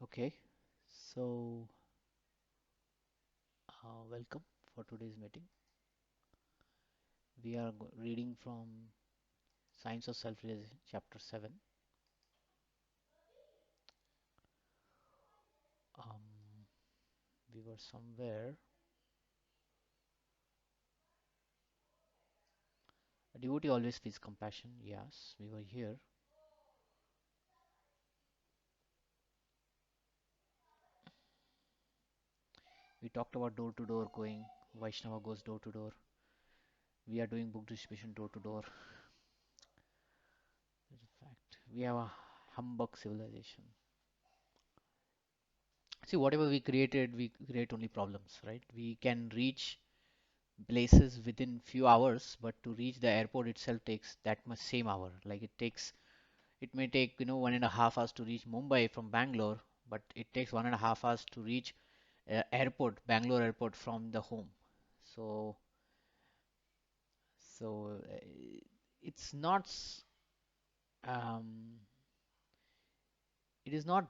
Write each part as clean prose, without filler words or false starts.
Okay, so welcome for today's meeting. We are reading from Science of Self-Realization, Chapter 7. Um, we were somewhere. A devotee always feels compassion. Yes, we were here. We talked about door to door going. Vaishnava goes door to door. We are doing book distribution door to door. In fact, we have a humbug civilization. See, whatever we created, we create only problems, right? We can reach places within few hours, but to reach the airport itself takes that much same hour. Like it may take 1.5 hours to reach Mumbai from Bangalore, but it takes 1.5 hours to reach airport, Bangalore airport from the home. So so it's not um, it is not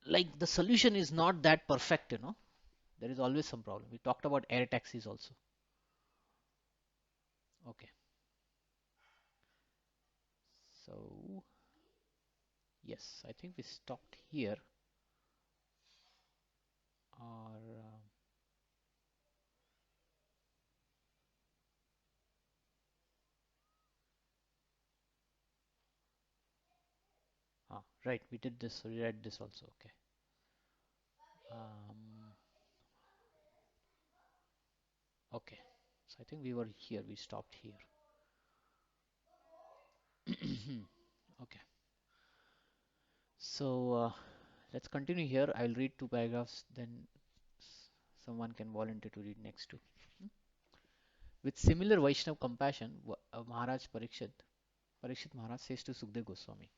like the solution is not that perfect, There is always some problem. We talked about air taxis also. Okay, so yes, I think we stopped here. Or right, we did this, we read this also. Okay. Um, okay. So I think we were here. We stopped here. Okay. So let's continue here. I'll read two paragraphs, then someone can volunteer to read next two. Hmm? With similar Vaishnav compassion, Maharaj Parikshit Maharaj says to Sukhdev Goswami,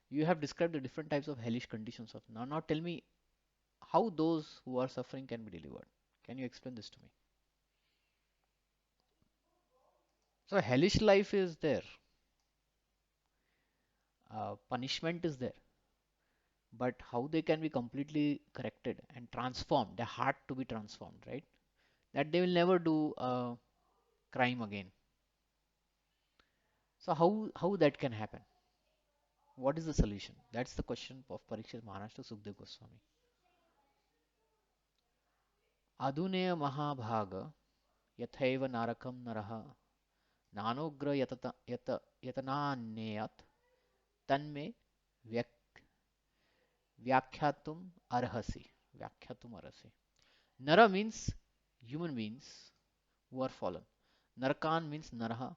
"You have described the different types of hellish conditions of now. Now tell me how those who are suffering can be delivered. Can you explain this to me?" So hellish life is there, punishment is there, but how they can be completely corrected and transformed, their heart to be transformed, right? That they will never do a crime again. So how that can happen? What is the solution? That's the question of Parikshit Maharaj to Sukhdev Goswami. Aduneya Mahabhaga Yathaiva Narakam Naraha Nanogra Yatananyayat Tanme Vyak- Vyakyatum Arhasi. Vyakyatum Arhasi. Nara means human beings who are fallen. Narakan means Naraha,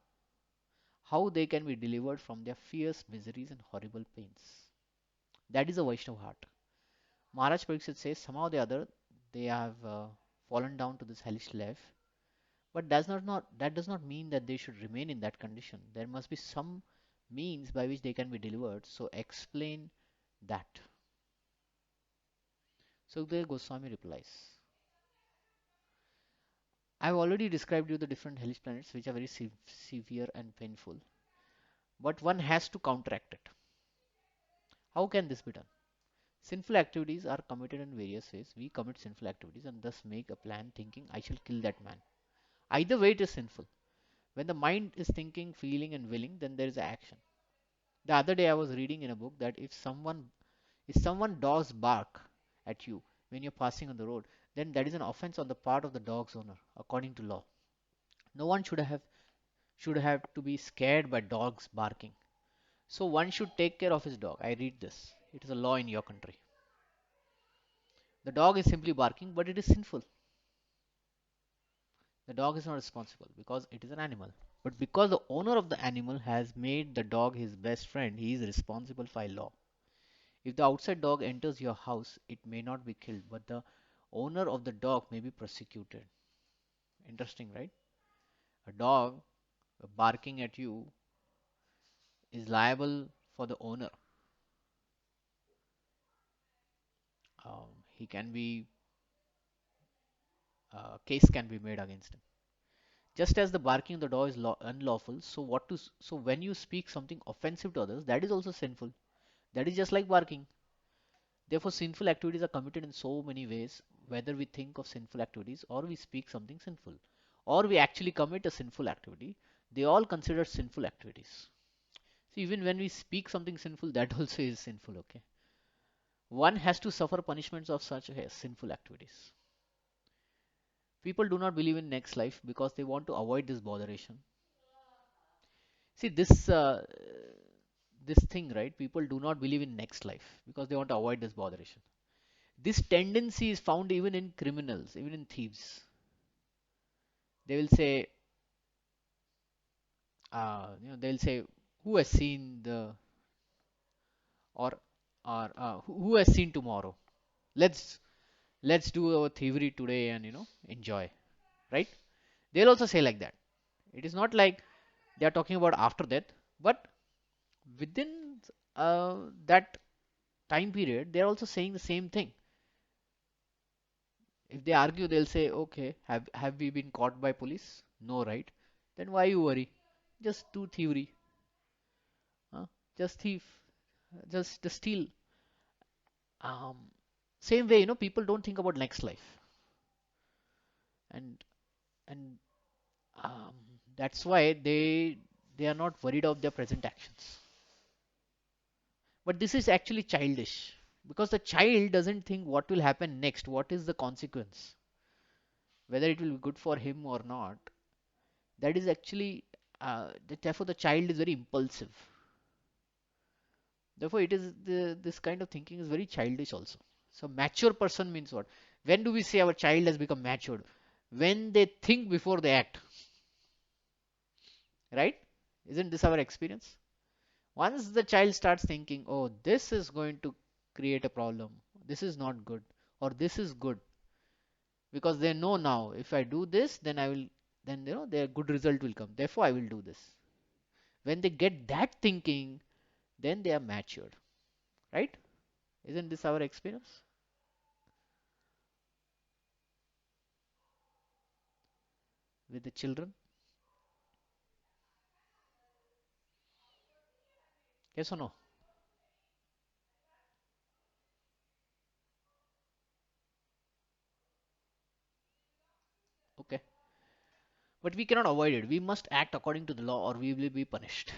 how they can be delivered from their fierce miseries and horrible pains. That is a Vaishnava heart. Maharaj Pariksit says somehow or the other they have fallen down to this hellish life, but that does not mean that they should remain in that condition. There must be some means by which they can be delivered. So explain that. So the Goswami replies, I have already described you the different hellish planets which are very severe and painful, but one has to counteract it. How can this be done? Sinful activities are committed in various ways. We commit sinful activities and thus make a plan thinking, I shall kill that man. Either way, it is sinful. When the mind is thinking, feeling, and willing, then there is action. The other day, I was reading in a book that if someone dogs bark at you when you're passing on the road, then that is an offense on the part of the dog's owner, according to law. No one should have to be scared by dogs barking. So one should take care of his dog. I read this. It is a law in your country. The dog is simply barking, but it is sinful. The dog is not responsible because it is an animal. But because the owner of the animal has made the dog his best friend, he is responsible by law. If the outside dog enters your house, it may not be killed, but the owner of the dog may be prosecuted. Interesting, right? A dog barking at you is liable for the owner. He can be case can be made against him. Just as the barking of the dog is unlawful, so when you speak something offensive to others, that is also sinful. That is just like barking. Therefore, sinful activities are committed in so many ways, whether we think of sinful activities or we speak something sinful or we actually commit a sinful activity, they all consider sinful activities. See, even when we speak something sinful, that also is sinful, okay? One has to suffer punishments of such sinful activities. People do not believe in next life because they want to avoid this botheration. See, this thing, right? People do not believe in next life because they want to avoid this botheration. This tendency is found even in criminals, even in thieves. They will say, they'll say, who has seen the or who has seen tomorrow? Let's let's do our thievery today and enjoy, right? They'll also say like that. It is not like they are talking about after death, but within that time period, they are also saying the same thing. If they argue, they'll say, okay, have we been caught by police? No, right? Then why you worry? Just do thievery, huh? Just thief, just steal. Um, Same way, people don't think about next life, and and um, that's why they are not worried of their present actions. But this is actually childish because the child doesn't think what will happen next, what is the consequence, whether it will be good for him or not. That is actually therefore the child is very impulsive. Therefore, it is this kind of thinking is very childish also. So mature person means what? When do we say our child has become matured? When they think before they act, right? Isn't this our experience? Once the child starts thinking, oh, this is going to create a problem, this is not good, or this is good, because they know now if I do this, then I will, then their good result will come. Therefore, I will do this. When they get that thinking, then they are matured, right? Isn't this our experience with the children? Yes or no? Okay. But we cannot avoid it. We must act according to the law or we will be punished.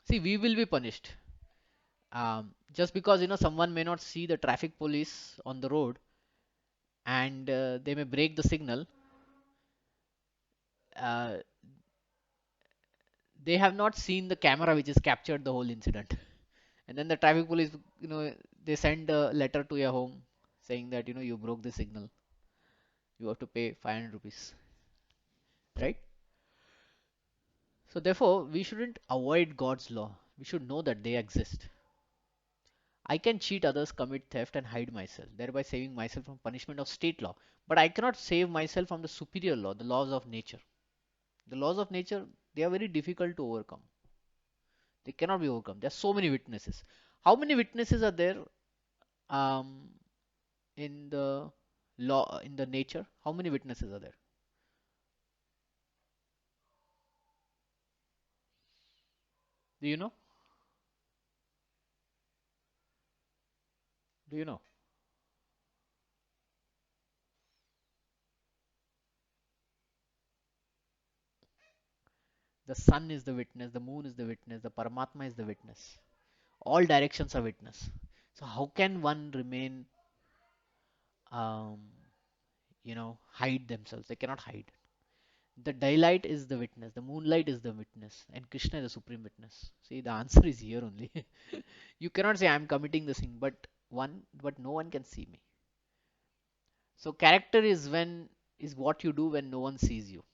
See, we will be punished. Just because someone may not see the traffic police on the road and they may break the signal, uh, they have not seen the camera which has captured the whole incident. And then the traffic police, they send a letter to your home saying that you broke the signal. You have to pay 500 rupees, right? So therefore, we shouldn't avoid God's law. We should know that they exist. I can cheat others, commit theft, and hide myself, thereby saving myself from punishment of state law. But I cannot save myself from the superior law, the laws of nature. The laws of nature, they are very difficult to overcome. They cannot be overcome. There are so many witnesses. How many witnesses are there um, in the law, in the nature? How many witnesses are there? Do you know? Do you know? The sun is the witness, the moon is the witness, the Paramatma is the witness. All directions are witness. So how can one remain, um, hide themselves? They cannot hide. The daylight is the witness, the moonlight is the witness, and Krishna is the supreme witness. See, the answer is here only. You cannot say I'm committing the sin, but no one can see me. So character is what you do when no one sees you.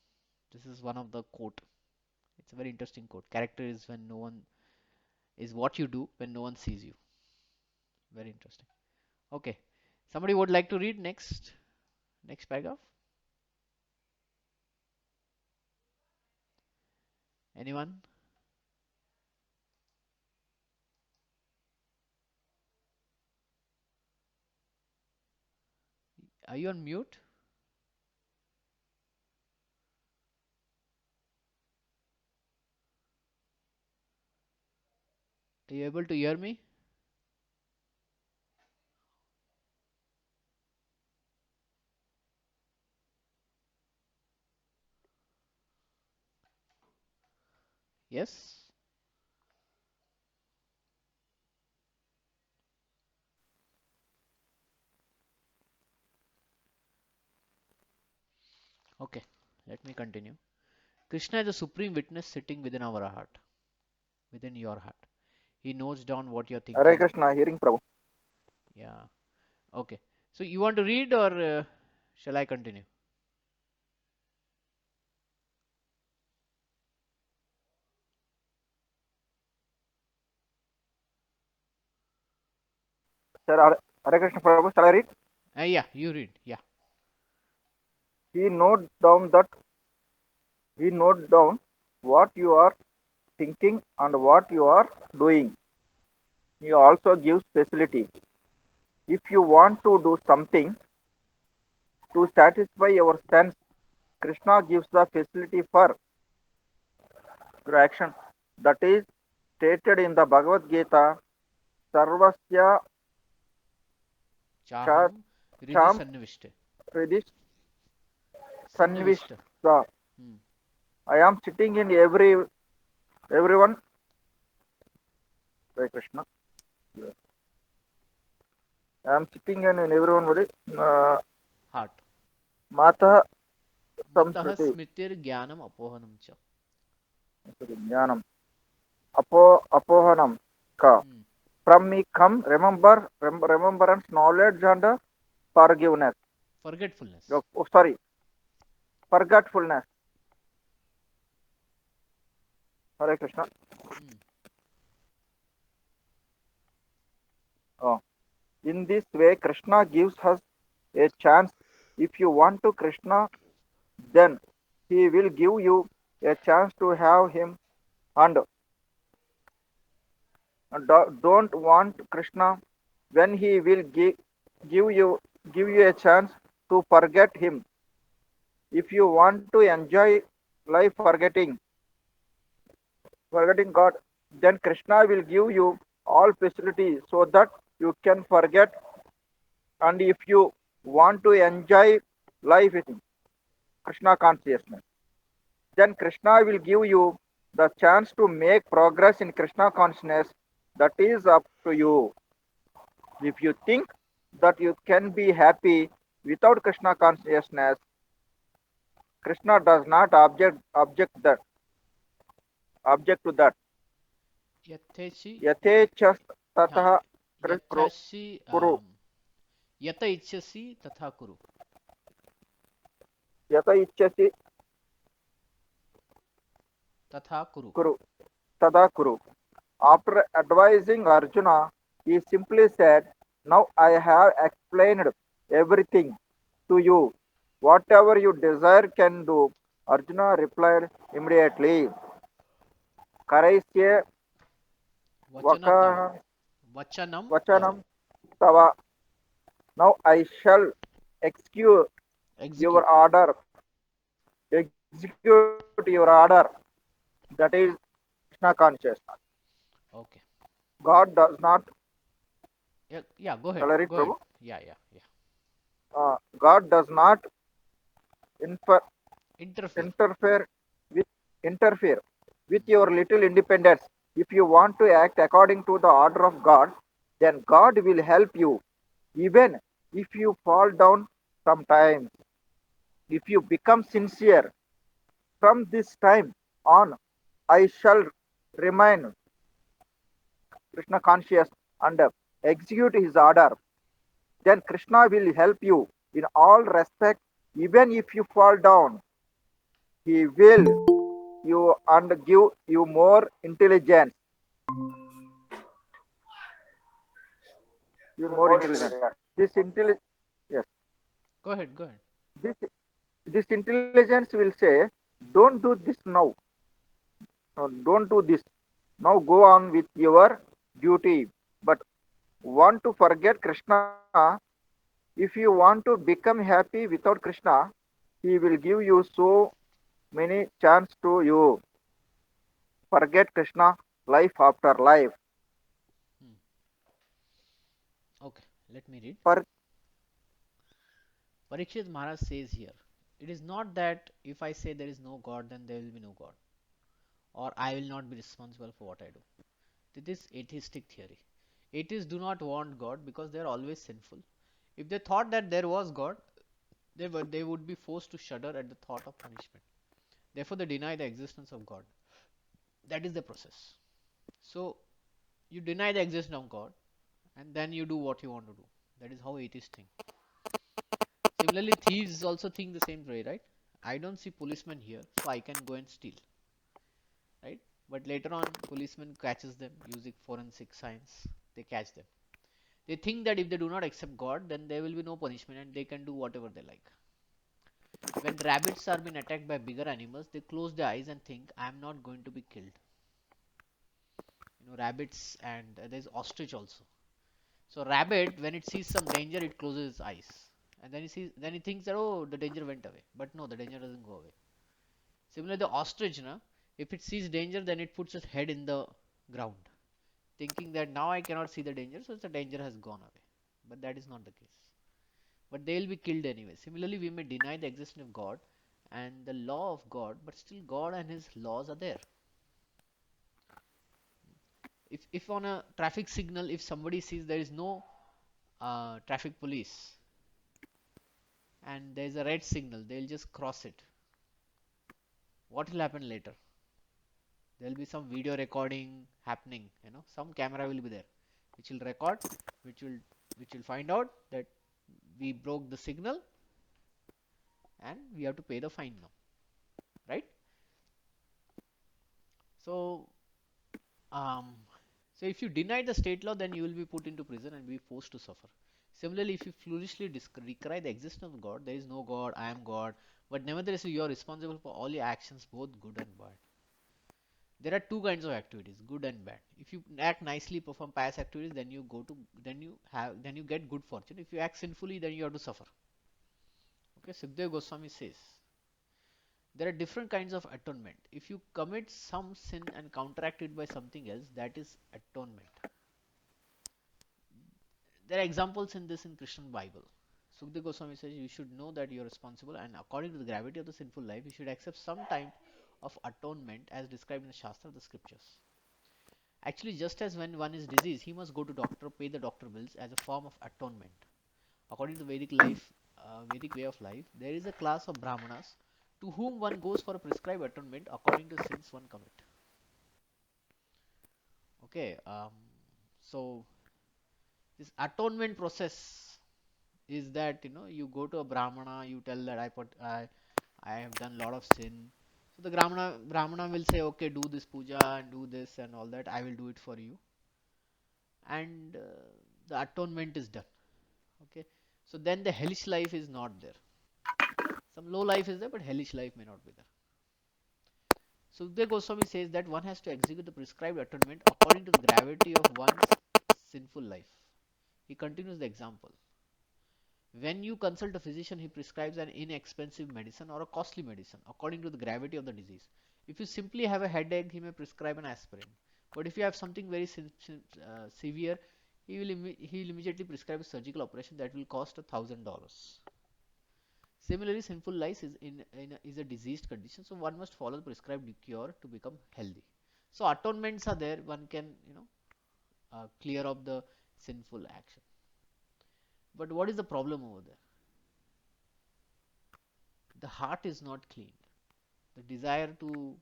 This is one of the quote. It's a very interesting quote. Character is when no one is what you do when no one sees you. Very interesting. Okay. Somebody would like to read next paragraph? Anyone? Are you on mute? Are you able to hear me? Yes. Okay. Let me continue. Krishna is the supreme witness sitting within our heart, within your heart. He notes down what you're Hare thinking. Krishna, hearing Prabhu. Yeah. Okay. So you want to read or shall I continue? Sir, Hare Krishna Prabhu, shall I read? Yeah, you read. Yeah. He note down that he note down what you are thinking and what you are doing. He also gives facility. If you want to do something to satisfy your sense, Krishna gives the facility for your action. That is stated in the Bhagavad Gita, Sarvasya Chaham Ridhi Cham Sannivishte. Hridis Sannivishta. Sanvishta. Hmm. I am sitting in everyone. Hare Krishna. I am sitting in everyone. Heart. Mata Matah Samsriti. Smitir Jnanam Apohanam Cha. Jnanam. Apohanam. Ka. Hmm. From me come remembrance, knowledge, and forgiveness. Forgetfulness. Oh, sorry, forgetfulness. Hare Krishna. Hmm. Oh. In this way, Krishna gives us a chance. If you want to Krishna, then He will give you a chance to have Him, and don't want Krishna, when He will give you give you a chance to forget Him. If you want to enjoy life forgetting God, then Krishna will give you all facilities so that you can forget. And if you want to enjoy life with Krishna consciousness, then Krishna will give you the chance to make progress in Krishna consciousness. That is up to you. If you think that you can be happy without Krishna consciousness, Krishna does not object to that. Yathechi. Yatechas Ha. tatha Yathashi. kuru. Yata Ichasi Tatha Kuru. Yata ichchasi Tatha Kuru. kuru. Tada kuru. After advising Arjuna, he simply said, now I have explained everything to you. Whatever you desire can do. Arjuna replied immediately, Karaisye Vachanam Tava. vaka Vachanam Tava. vachanam tava. Now I shall execute your Execute. order. Execute your order. That is Krishna consciousness. Okay. God does not, Yeah, yeah, go shall ahead. I read Go ahead. Prabhu? Yeah, yeah, yeah. God does not infer, Interfere. interfere with interfere with Hmm. your little independence. If you want to act according to the order of God, then God will help you. Even if you fall down sometimes, if you become sincere from this time on, I shall remain Krishna conscious and execute his order. Then Krishna will help you in all respects, even if you fall down. He will you and give you more intelligence. You more intelligence. This intelligence, yes. Go ahead. Go ahead. This this intelligence will say, don't do this now. Don't do this. Now go on with your duty. But want to forget Krishna, if you want to become happy without Krishna, he will give you so many chance to you. Forget Krishna life after life. Hmm. Okay. Let me read. For Parikshit Maharaj says here, it is not that if I say there is no God, then there will be no God. or I will not be responsible for what I do. This is atheistic theory. Atheists do not want God because they are always sinful. If they thought that there was God, they would be forced to shudder at the thought of punishment. Therefore, they deny the existence of God. That is the process. So, you deny the existence of God and then you do what you want to do. That is how atheists think. Similarly, thieves also think the same way, right? I don't see policemen here, so I can go and steal, right? But later on, policeman catches them using forensic science. They catch them. They think that if they do not accept God, then there will be no punishment and they can do whatever they like. When rabbits are being attacked by bigger animals, they close their eyes and think, I am not going to be killed. Rabbits and there's ostrich also. So rabbit, when it sees some danger, it closes its eyes. And then he thinks that, oh, the danger went away. But no, the danger doesn't go away. Similarly, the ostrich, if it sees danger, then it puts its head in the ground, thinking that now I cannot see the danger, so the danger has gone away. But that is not the case. But they will be killed anyway. Similarly, we may deny the existence of God and the law of God, but still God and His laws are there. If on a traffic signal, if somebody sees there is no traffic police and there is a red signal, they'll just cross it. What will happen later? There will be some video recording happening. Some camera will be there, which will record, which will find out that we broke the signal and we have to pay the fine now, right? So, um, so if you deny the state law, then you will be put into prison and be forced to suffer. Similarly, if you foolishly decry the existence of God, there is no God, I am God, but nevertheless you are responsible for all your actions, both good and bad. There are two kinds of activities, good and bad. If you act nicely, perform pious activities, then you get good fortune. If you act sinfully, then you have to suffer. Okay, Sukdev Goswami says there are different kinds of atonement. If you commit some sin and counteract it by something else, that is atonement. There are examples in this in Christian Bible. Sukdev Goswami says you should know that you are responsible, and according to the gravity of the sinful life, you should accept some type of atonement as described in the Shastra, the scriptures. Actually, just as when one is diseased, he must go to doctor, pay the doctor bills as a form of atonement. According to Vedic way of life, there is a class of Brahmanas to whom one goes for a prescribed atonement according to sins one commit. Okay, so this atonement process is that you go to a Brahmana, you tell that I have done a lot of sin. So the Brahmana will say, okay, do this puja and do this and all that. I will do it for you, and the atonement is done. Okay, so then the hellish life is not there. Some low life is there, but hellish life may not be there. Sukdev Goswami says that one has to execute the prescribed atonement according to the gravity of one's sinful life. He continues the example. When you consult a physician, he prescribes an inexpensive medicine or a costly medicine according to the gravity of the disease. If you simply have a headache, he may prescribe an aspirin. But if you have something very severe, he will immediately prescribe a surgical operation that will cost $1,000. Similarly, sinful life is a diseased condition, so one must follow the prescribed cure to become healthy. So atonements are there. One can clear up the sinful action. But what is the problem over there? The heart is not clean. The desire to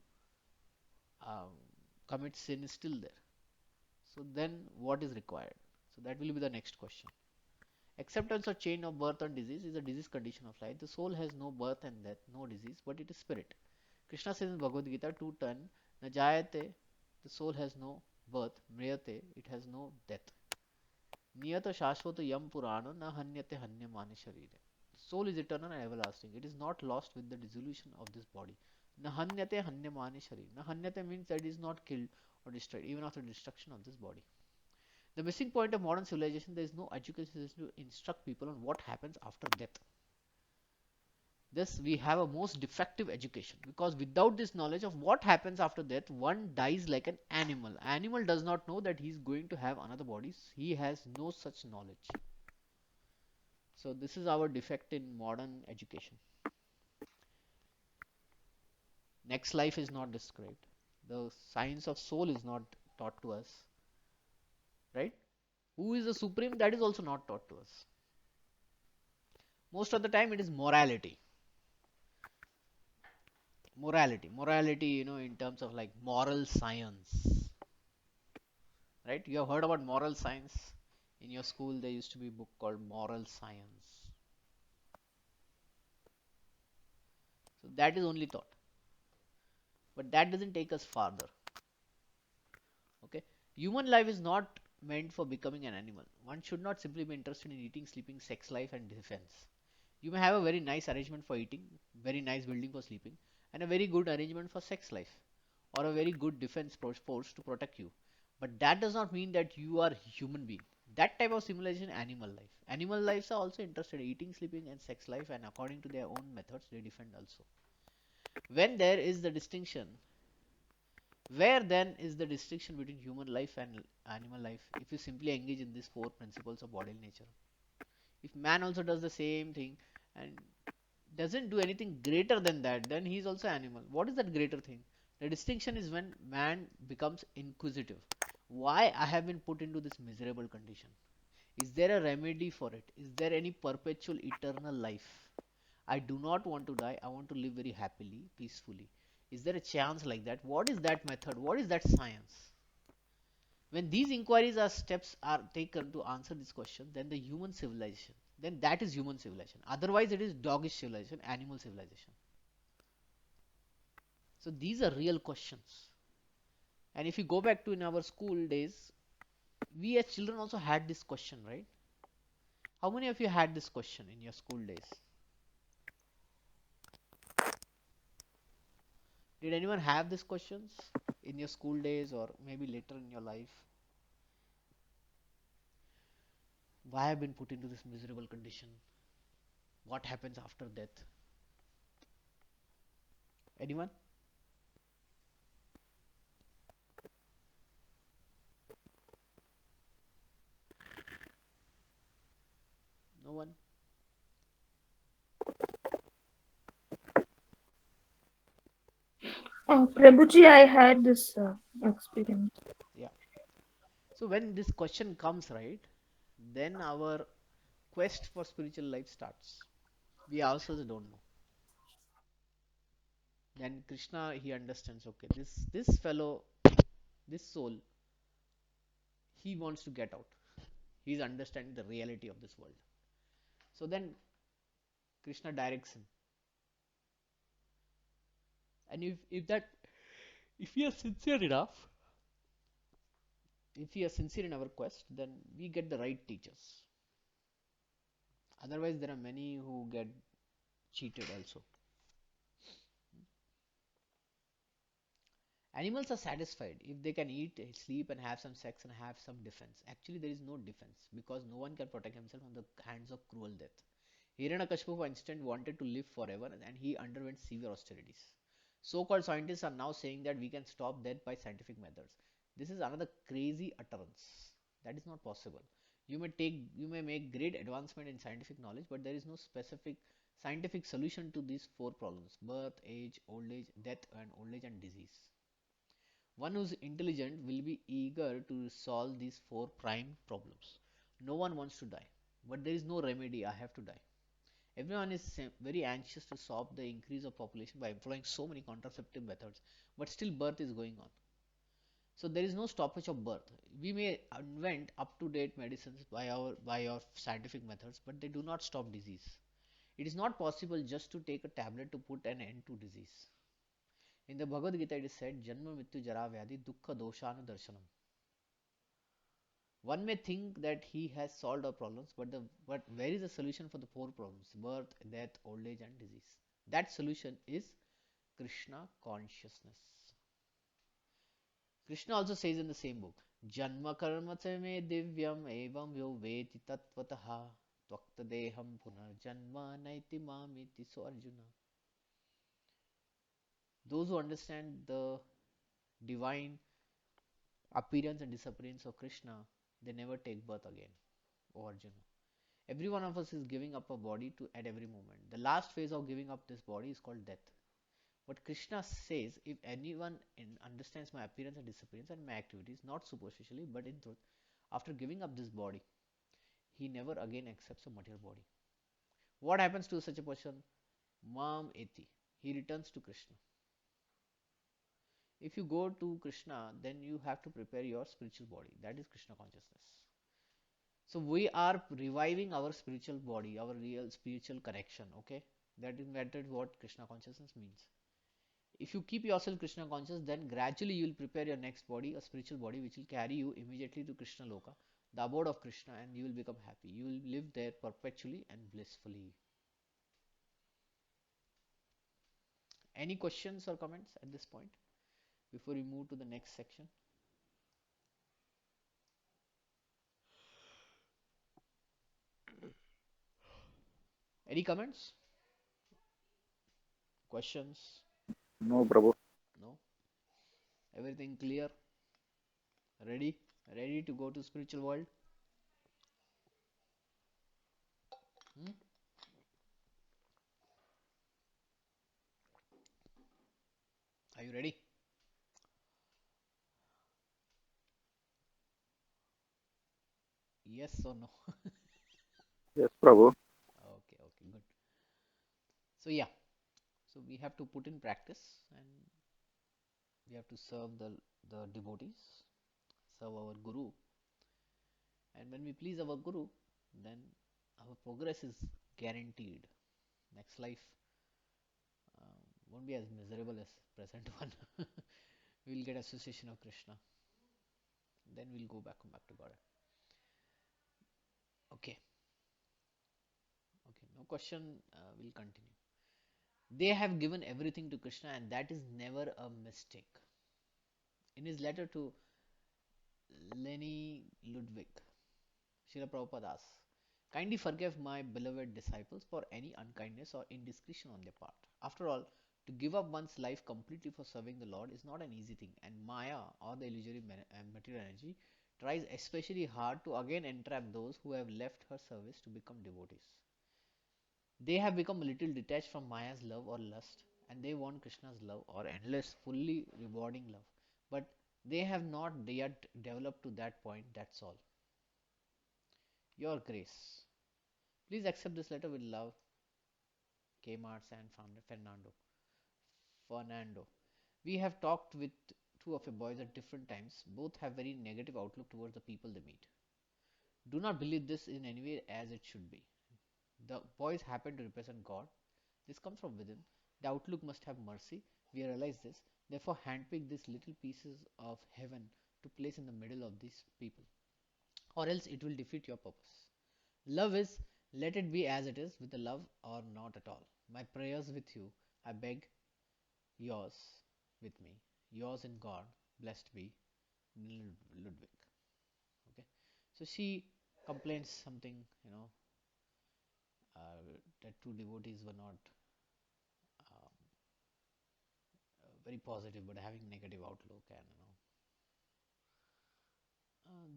um, commit sin is still there. So then what is required? So that will be the next question. Acceptance or change of birth and disease is a disease condition of life. The soul has no birth and death, no disease, but it is spirit. Krishna says in Bhagavad Gita 2:10, Najayate, the soul has no birth, Mriyate, it has no death. Niyata Shashvata Yam Purana na hanyate hanyamani sharire. The soul is eternal and everlasting. It is not lost with the dissolution of this body. Na hanyate hanyamani sharire. Na hanyate means that it is not killed or destroyed even after destruction of this body. The missing point of modern civilization, there is no education system to instruct people on what happens after death. Thus, we have a most defective education because without this knowledge of what happens after death, one dies like an animal. Animal does not know that he is going to have another body. He has no such knowledge. So this is our defect in modern education. Next life is not described. The science of soul is not taught to us, right? Who is the supreme? That is also not taught to us. Most of the time, it is morality. Morality, in terms of like moral science, right? You have heard about moral science. In your school, there used to be a book called Moral Science. So that is only taught, but that doesn't take us farther. Okay, human life is not meant for becoming an animal. One should not simply be interested in eating, sleeping, sex life, and defense. You may have a very nice arrangement for eating, very nice building for sleeping, and a very good arrangement for sex life, or a very good defense force to protect you. But that does not mean that you are human being. That type of simulation, animal life. Animal lives are also interested in eating, sleeping, and sex life, and according to their own methods, they defend also. When there is the distinction, where then is the distinction between human life and animal life if you simply engage in these four principles of bodily nature? If man also does the same thing and doesn't do anything greater than that, then he is also animal. What is that greater thing? The distinction is when man becomes inquisitive. Why I have been put into this miserable condition? Is there a remedy for it? Is there any perpetual eternal life? I do not want to die. I want to live very happily, peacefully. Is there a chance like that? What is that method? What is that science? When these inquiries or steps are taken to answer this question, then the human civilization, then that is human civilization. Otherwise, it is doggish civilization, animal civilization. So these are real questions. And if you go back to in our school days, we as children also had this question, right? How many of you had this question in your school days? Did anyone have these questions in your school days or maybe later in your life? Why have I been put into this miserable condition? What happens after death? Anyone? No one? Prabhuji, I had this experience. Yeah. So when this question comes, right, then our quest for spiritual life starts. We ourselves don't know. Then Krishna, he understands, okay, this fellow, this soul, he wants to get out. He's understanding the reality of this world. So then Krishna directs him. And if we are sincere enough, if we are sincere in our quest, then we get the right teachers. Otherwise, there are many who get cheated also. Animals are satisfied if they can eat, sleep, and have some sex and have some defense. Actually, there is no defense because no one can protect himself from the hands of cruel death. Hiranyakashipu, for instance, wanted to live forever and he underwent severe austerities. So-called scientists are now saying that we can stop death by scientific methods. This is another crazy utterance. That is not possible. You may make great advancement in scientific knowledge, but there is no specific scientific solution to these four problems: birth, age, old age, death, and old age and disease. One who is intelligent will be eager to solve these four prime problems. No one wants to die, but there is no remedy. I have to die. Everyone is very anxious to stop the increase of population by employing so many contraceptive methods, but still birth is going on. So there is no stoppage of birth. We may invent up-to-date medicines by our scientific methods, but they do not stop disease. It is not possible just to take a tablet to put an end to disease. In the Bhagavad Gita, it is said, Janma Mrityu Jara Vyadhi Dukkha Doshanu Darshanam. One may think that he has solved our problems, but where is the solution for the four problems: birth, death, old age, and disease? That solution is Krishna consciousness. Krishna also says in the same book, Janma karma me divyam evam yo veti tattvataha tvakta deham punar janma naiti mamiti. So Arjuna, those who understand the divine appearance and disappearance of Krishna, they never take birth again. O Arjuna. Every one of us is giving up a body to at every moment. The last phase of giving up this body is called death. But Krishna says, if anyone understands my appearance and disappearance and my activities, not superficially but in truth, after giving up this body, he never again accepts a material body. What happens to such a person? Mam eti. He returns to Krishna. If you go to Krishna, then you have to prepare your spiritual body. That is Krishna consciousness. So we are reviving our spiritual body, our real spiritual connection. Okay, that is what Krishna consciousness means. If you keep yourself Krishna conscious, then gradually you will prepare your next body, a spiritual body, which will carry you immediately to Krishna Loka, the abode of Krishna, and you will become happy. You will live there perpetually and blissfully. Any questions or comments at this point before we move to the next section? Any comments? Questions? No, Prabhu. No? Everything clear? Ready? Ready to go to spiritual world? Hmm? Are you ready? Yes or no? Yes, Prabhu. Okay, okay, good. So yeah, so we have to put in practice and we have to serve the devotees, serve our guru, and when we please our guru, then our progress is guaranteed. Next life won't be as miserable as present one. We'll get association of Krishna, then we'll go back to God. Okay, okay, no question. We'll continue. They have given everything to Krishna, and that is never a mistake. In his letter to Lenny Ludwig, Srila Prabhupada asks, kindly forgive my beloved disciples for any unkindness or indiscretion on their part. After all, to give up one's life completely for serving the Lord is not an easy thing, and Maya, or the illusory material energy, tries especially hard to again entrap those who have left her service to become devotees. They have become a little detached from Maya's love or lust, and they want Krishna's love or endless, fully rewarding love. But they have not yet developed to that point, that's all. Your Grace. Please accept this letter with love, Kmart and Fernando. Fernando. We have talked with two of your boys at different times. Both have very negative outlook towards the people they meet. Do not believe this in any way as it should be. The boys happen to represent God. This comes from within. The outlook must have mercy. We realize this. Therefore, handpick these little pieces of heaven to place in the middle of these people, or else it will defeat your purpose. Love is, let it be as it is, with the love or not at all. My prayers with you, I beg yours with me. Yours in God, blessed be Ludwig. Okay, so she complains something, that two devotees were not um, very positive, but having negative outlook, and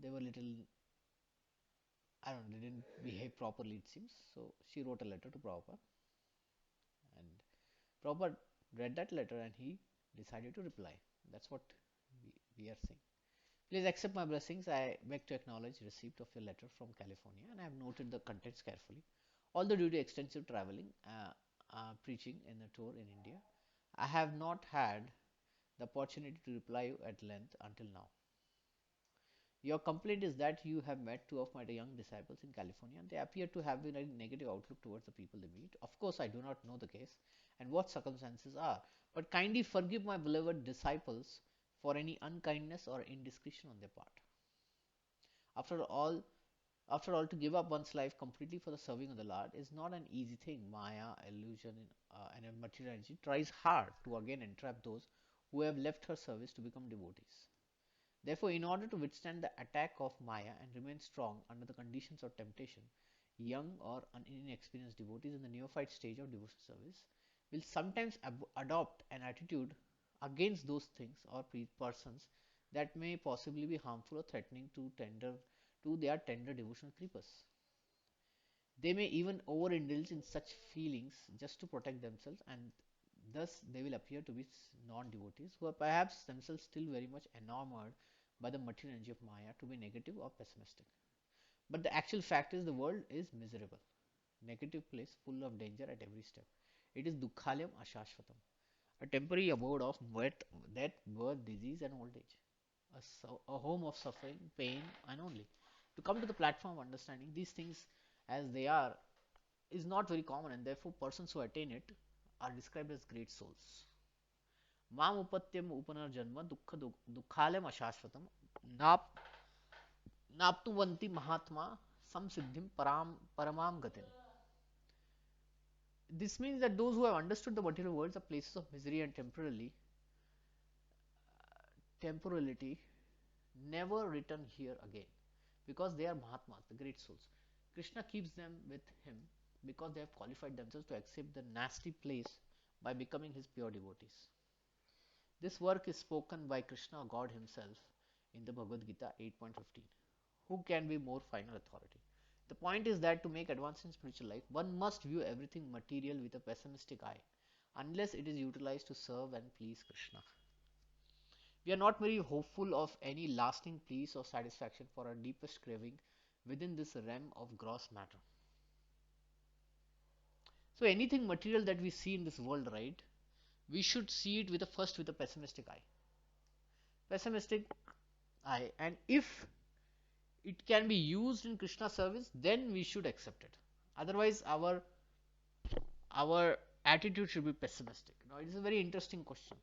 they were little. I don't know, they didn't behave properly. It seems so. She wrote a letter to Prabhupada, and Prabhupada read that letter, and he decided to reply. That's what we are saying. Please accept my blessings. I beg to acknowledge receipt of your letter from California, and I have noted the contents carefully. Although due to extensive traveling, preaching in a tour in India, I have not had the opportunity to reply you at length until now. Your complaint is that you have met two of my young disciples in California and they appear to have a negative outlook towards the people they meet. Of course, I do not know the case and what circumstances are, but kindly forgive my beloved disciples for any unkindness or indiscretion on their part. After all, after all, to give up one's life completely for the serving of the Lord is not an easy thing. Maya, illusion, and material energy tries hard to again entrap those who have left her service to become devotees. Therefore, in order to withstand the attack of Maya and remain strong under the conditions of temptation, young or inexperienced devotees in the neophyte stage of devotional service will sometimes adopt an attitude against those things or persons that may possibly be harmful or threatening to their tender devotional creepers. They may even overindulge in such feelings just to protect themselves and Thus, they will appear to be non-devotees who are perhaps themselves still very much enamored by the material energy of Maya to be negative or pessimistic. But the actual fact is the world is miserable, negative place full of danger at every step. It is Dukhalayam Ashashvatam, a temporary abode of death, birth, disease, and old age, a home of suffering, pain, and only. To come to the platform of understanding these things as they are is not very common, and therefore persons who attain it are described as great souls. Mam upatyam upanarjanma dukhalayam ashashvatam nap naptuvanti mahatma samsiddhim paramam gatin. This means that those who have understood the material worlds are places of misery and temporality never return here again, because they are Mahatmas, the great souls. Krishna keeps them with him because they have qualified themselves to accept the nasty place by becoming his pure devotees. This work is spoken by Krishna, God himself, in the Bhagavad Gita 8.15. Who can be more final authority? The point is that to make advance in spiritual life, one must view everything material with a pessimistic eye, unless it is utilized to serve and please Krishna. We are not very hopeful of any lasting peace or satisfaction for our deepest craving within this realm of gross matter. So anything material that we see in this world, right, we should see it with a pessimistic eye. Pessimistic eye. And if it can be used in Krishna service, then we should accept it. Otherwise, our attitude should be pessimistic. Now, it is a very interesting question.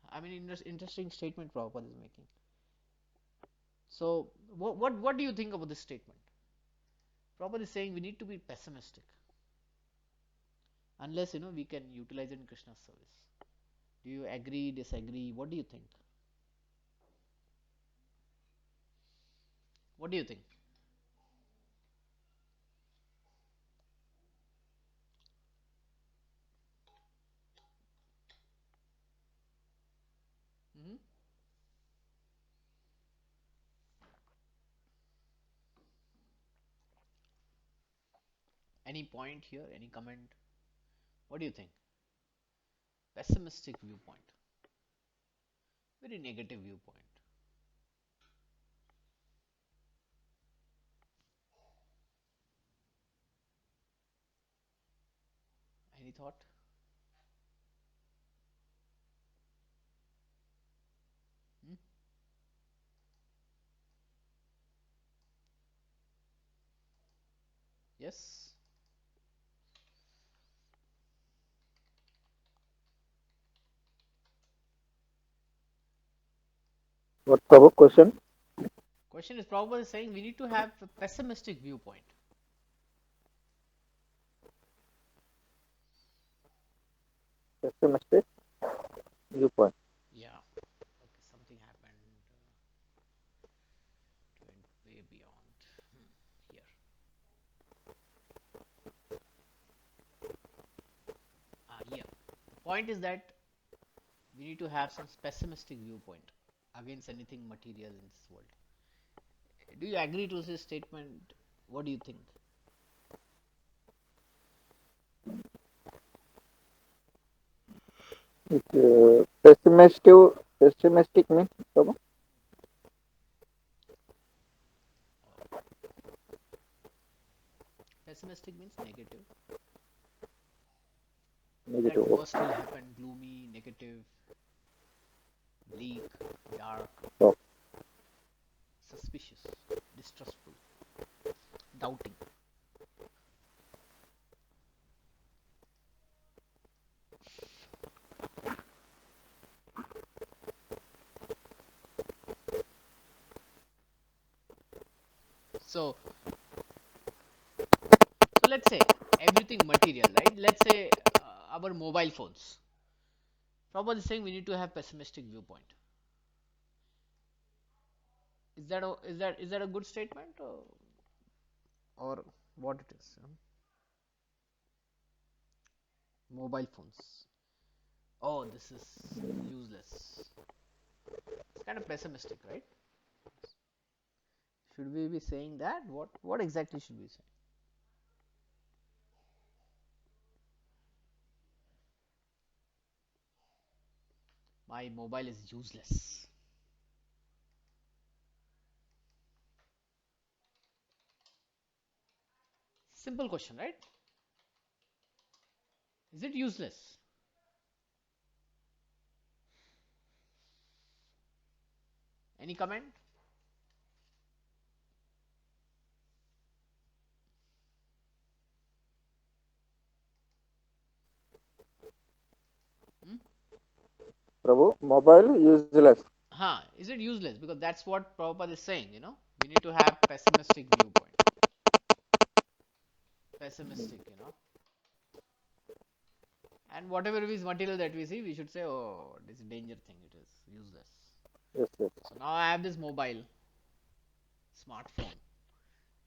I mean, interesting statement Prabhupada is making. So, what do you think about this statement? Prabhupada is saying we need to be pessimistic, unless we can utilize it in Krishna's service. Do you agree, disagree? What do you think? What do you think? Hmm. Any point here? Any comment? What do you think? Pessimistic viewpoint, very negative viewpoint. Any thought? Hmm? Yes. What's the question? Question is Prabhupada is saying we need to have a pessimistic viewpoint. Pessimistic viewpoint. Yeah. Okay. Something happened. Went way beyond. Here. Yeah. The point is that we need to have some pessimistic viewpoint against anything material in this world. Do you agree to this statement? What do you think? Pessimistic means Pessimistic means negative. That negative. worst will happen, gloomy, negative, bleak, dark, Okay. suspicious, distrustful, doubting. So, so let's say everything material, right? Let's say our mobile phones. Prabhupada is saying we need to have pessimistic viewpoint. Is that a good statement, or what it is? Mobile phones. Oh, this is useless. It's kind of pessimistic, right? Should we be saying that? What exactly should we say? My mobile is useless. Simple question, right? Is it useless? Any comment? Hmm? Prabhu, mobile useless. Huh? Is it useless? Because that's what Prabhupada is saying. We need to have pessimistic viewpoint. Pessimistic. And whatever is material that we see, we should say, oh, this is a danger thing. It is useless. Yes, yes. So now I have this mobile, smartphone.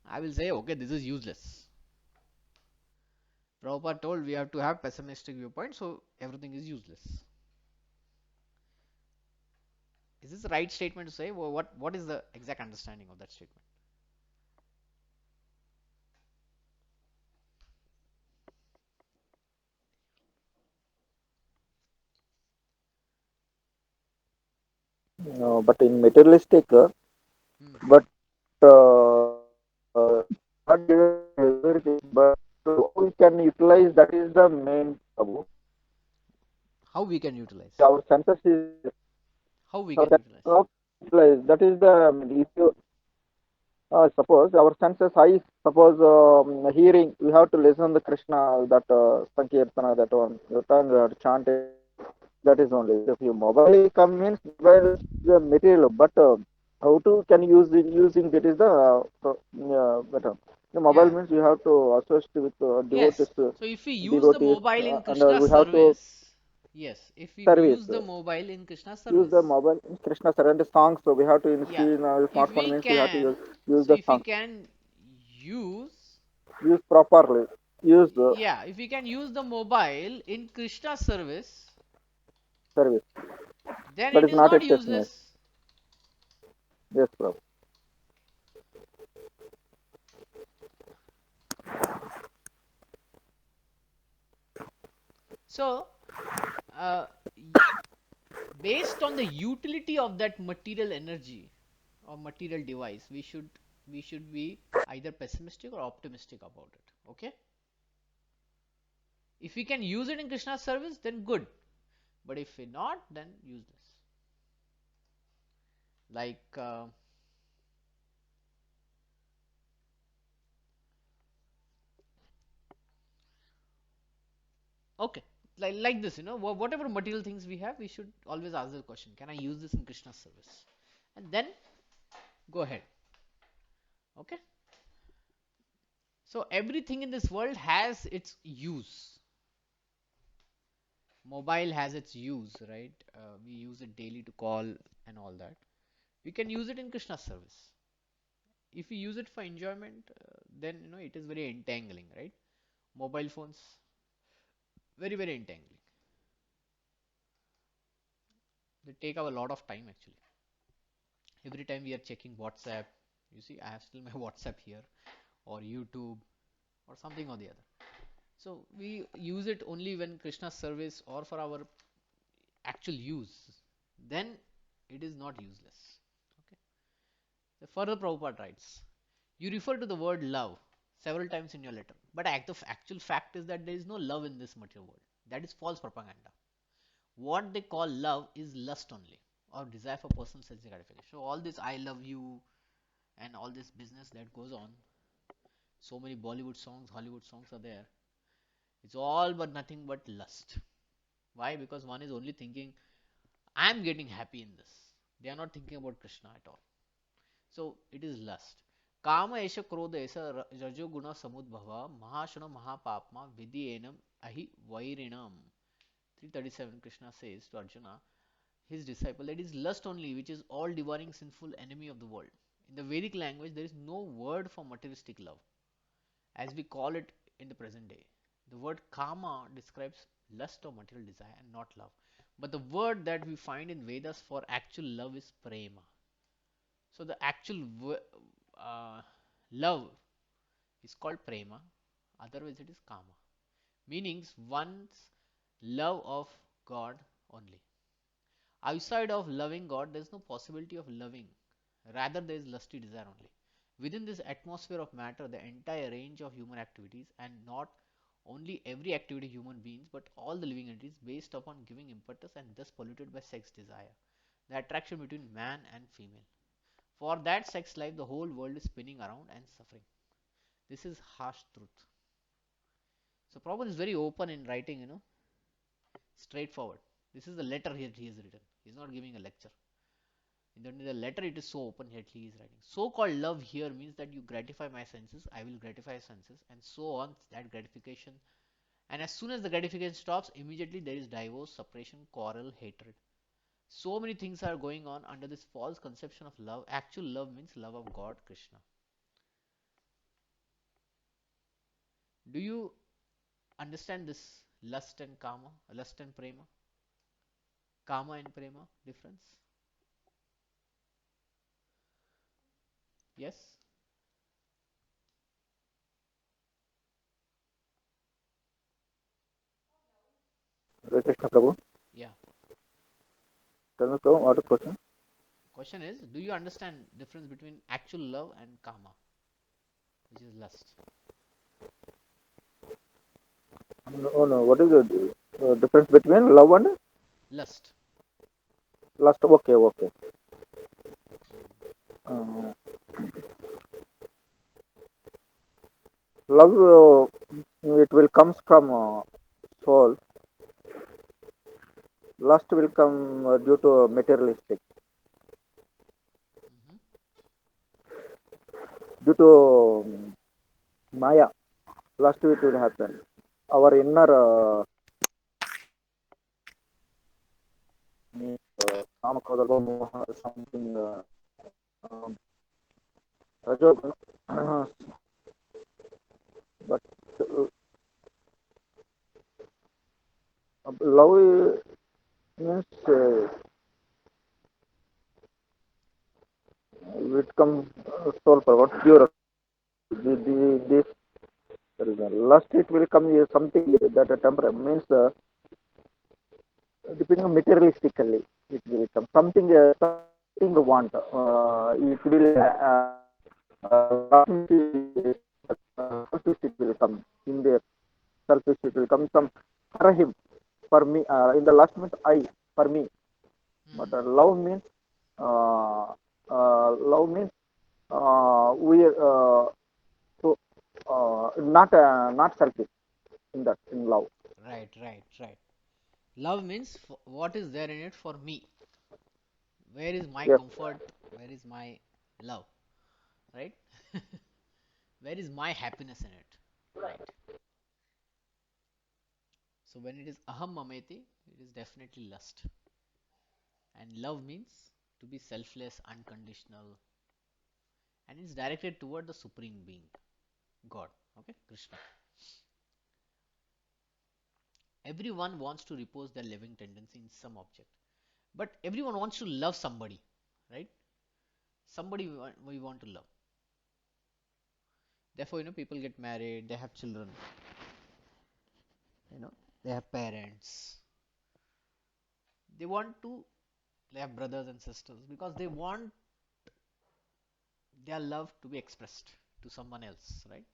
I will say, okay, this is useless. Prabhupada told we have to have pessimistic viewpoint, so everything is useless. Is this the right statement to say? What is the exact understanding of that statement? No, but in materialistic, Hmm. but God given everything, but how we can utilize that is the main Prabhu. How we can utilize? Our senses is How we our can senses utilize? how to utilize. That is the if you suppose our senses eyes, suppose hearing, we have to listen the Krishna that Sankirtana that one, the tongue chanting. That is only. If you mobile come means mobile is the material, but how to can use it using that is the better. The mobile Yeah. means you have to associate with devotees, Yes. So if we use the devotees, mobile in and Krishna we have to service, yes, if we service. use the mobile in Krishna Use the service, mobile in Krishna surrender songs. So we have to in yeah. see in our If smartphone we means we have to can, use so the if we songs. can use, Use properly. Use the yeah, if we can use the mobile in Krishna service, service. then That it is is not a not testament. useless. Yes, bro. So, uh, based on the utility of that material energy or material device, we should be either pessimistic or optimistic about it. Okay, if we can use it in Krishna's service, then good, but if we not, then useless. Like okay, like this, whatever material things we have, we should always ask the question, can I use this in Krishna's service? And then go ahead. Okay, so everything in this world has its use. Mobile has its use, right? We use it daily to call and all that. We can use it in Krishna's service. If we use it for enjoyment, then it is very entangling, right? Mobile phones, very very entangling. They take up a lot of time actually. Every time we are checking WhatsApp, you see, I have still my WhatsApp here, or YouTube, or something or the other. So we use it only when Krishna's service or for our actual use. Then it is not useless. Okay. The further Prabhupada writes, you refer to the word love several times in your letter, but the actual fact is that there is no love in this material world. That is false propaganda. What they call love is lust only, or desire for personal sense gratification. So all this I love you and all this business that goes on, so many Bollywood songs, Hollywood songs are there. It's all but nothing but lust. Why? Because one is only thinking, I am getting happy in this. They are not thinking about Krishna at all. So it is lust. Kama esha krodha esha rajo guna samudbhava mahashana mahapapma vidyenam ahi vairinam. 337 Krishna says to Arjuna, his disciple, that is lust only, which is all devouring sinful enemy of the world. In the Vedic language, there is no word for materialistic love, as we call it in the present day. The word kama describes lust or material desire and not love. But the word that we find in Vedas for actual love is prema. So the actual love is called prema, otherwise it is kama, meaning one's love of God only. Outside of loving God, there is no possibility of loving. Rather, there is lusty desire only. Within this atmosphere of matter, the entire range of human activities, and not only every activity human beings, but all the living entities, based upon giving impetus and thus polluted by sex desire, the attraction between man and female. For that sex life, the whole world is spinning around and suffering. This is harsh truth. So Prabhupada is very open in writing, straightforward. This is the letter here he has written. He is not giving a lecture. In the letter, it is so open here he is writing. So-called love here means that you gratify my senses, I will gratify your senses, and so on. That gratification, and as soon as the gratification stops, immediately there is divorce, separation, quarrel, hatred. So many things are going on under this false conception of love. Actual love means love of God, Krishna. Do you understand this lust and kama, lust and prema, kama and prema difference? Yes? Hare Krishna Prabhu. Yeah. Tell me Prabhu, what is the question? Question is, do you understand difference between actual love and kama, which is lust? No, no. What is the difference between love and Lust. lust? Okay, okay. Mm. Uh, love, it will comes from soul. Lust will come due to materialistic, Mhm. due to Maya. Lust it will happen. Our inner means Kama, Krodha, Lobha, Moha, something um, Rajoguna. But love means it comes soul power, pure. This lust it will come something that a temporary means depending on materialistically it will come something something you want. It will selfish it will come in the selfish it will come some for him for me in the last month I for me but Mm. uh, love means we so not selfish in that in love. Right, right, right. Love means what is there in it for me. Where is my Yes. comfort? Where is my love? Right? Where is my happiness in it? Right. So when it is aham mameti, it is definitely lust. And love means to be selfless, unconditional, and it's directed toward the supreme being, God. Okay, Krishna. Everyone wants to repose their living tendency in some object, but everyone wants to love somebody, right? Somebody we want to love. Therefore, people get married, they have children, you know, they have parents. They want to they have brothers and sisters because they want their love to be expressed to someone else, right?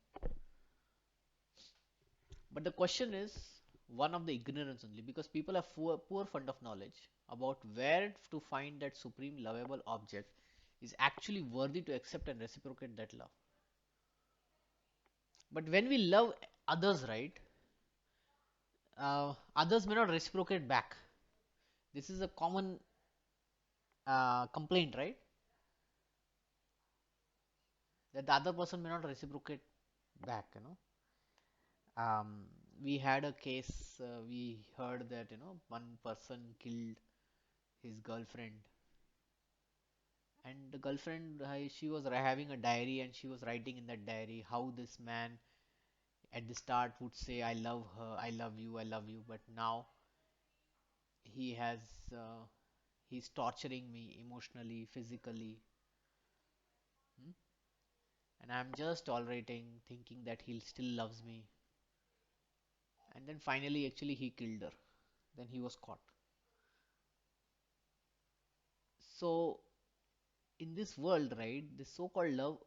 But the question is one of the ignorance only because people have poor fund of knowledge about where to find that supreme lovable object is actually worthy to accept and reciprocate that love. But when we love others, right, others may not reciprocate back. This is a common complaint, right? That the other person may not reciprocate back, we had a case, we heard that, one person killed his girlfriend, and the girlfriend, she was having a diary and she was writing in that diary how this man at the start would say, I love her, I love you, I love you, but now he has, he's torturing me emotionally, physically, hmm? And I'm just tolerating, thinking that he still loves me. And then finally, actually, he killed her. Then he was caught. So in this world, right, this so-called love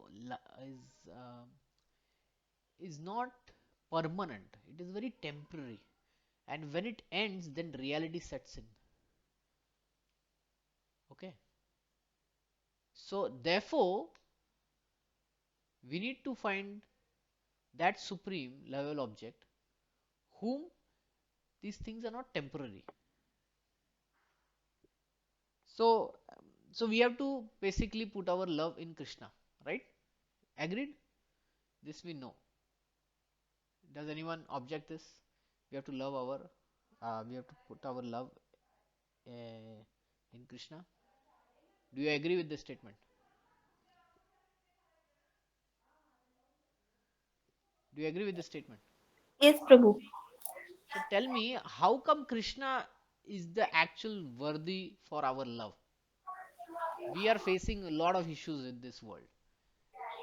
is not permanent. It is very temporary, and when it ends, then reality sets in. Okay, so therefore we need to find that supreme level object whom these things are not temporary. So so we have to basically put our love in Krishna, right? Agreed? This we know. Does anyone object this? We have to love our we have to put our love in Krishna. Do you agree with this statement? Do you agree with this statement? Yes, Prabhu. So tell me, how come Krishna is the actual worthy for our love? We are facing a lot of issues in this world.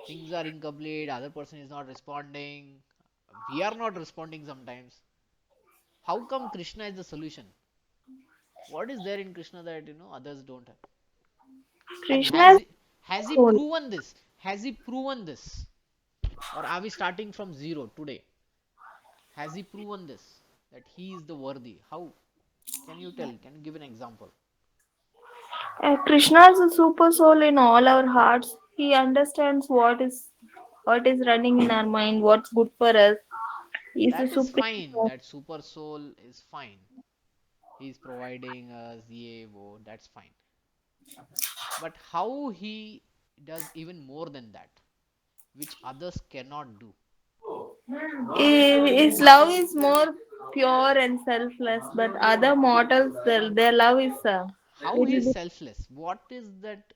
Things are incomplete, other person is not responding, we are not responding sometimes. How come Krishna is the solution? What is there in Krishna that others don't have? And Krishna's has he soul. proven this? Has he proven this? Or are we starting from zero today? Has he proven this? That he is the worthy? How? Can you tell? Can you give an example? Krishna is a super soul in all our hearts. He understands what is running in our mind, what's good for us. He's a That is supreme fine. soul. That super soul is fine. He's providing us, yeah, wo, that's fine. But how he does even more than that, which others cannot do? His love is more pure and selfless, but other mortals, their love is How little he's bit. selfless? What is that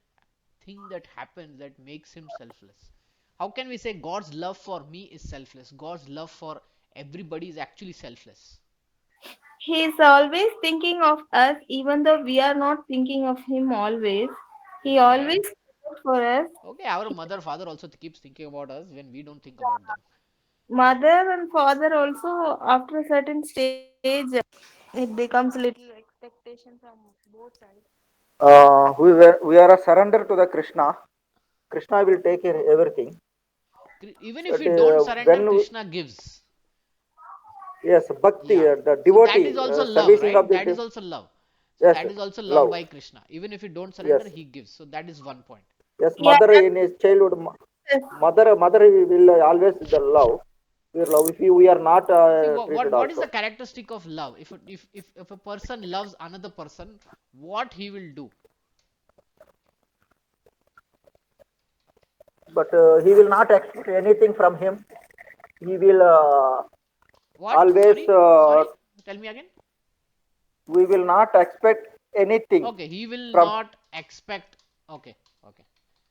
thing that happens that makes him selfless? How can we say God's love for me is selfless? God's love for everybody is actually selfless. He's always thinking of us, even though we are not thinking of him always. He always Okay. cares for us. Okay, our mother, father also keeps thinking about us when we don't think about them. Mother and father also, after a certain stage, it becomes little expectation from both sides. We are a surrender to the Krishna. Krishna will take care everything. Even if But we don't surrender, when Krishna gives. yes, bhakti, Yeah. the So that is devotee, also love, servicing right? of the That is also love. So yes, that is also love love. by Krishna. Even if we don't Yes, surrender, he gives. So that is one point. yes, He mother in his childhood, understands. mother will always the love. We love if we are not See, treated what is the also. characteristic of love? If a person loves another person, what he will do? But he will not expect anything from him. He will What? always. Sorry, sorry. Tell me again. We will not expect anything Okay, he will from. not expect. Okay, okay.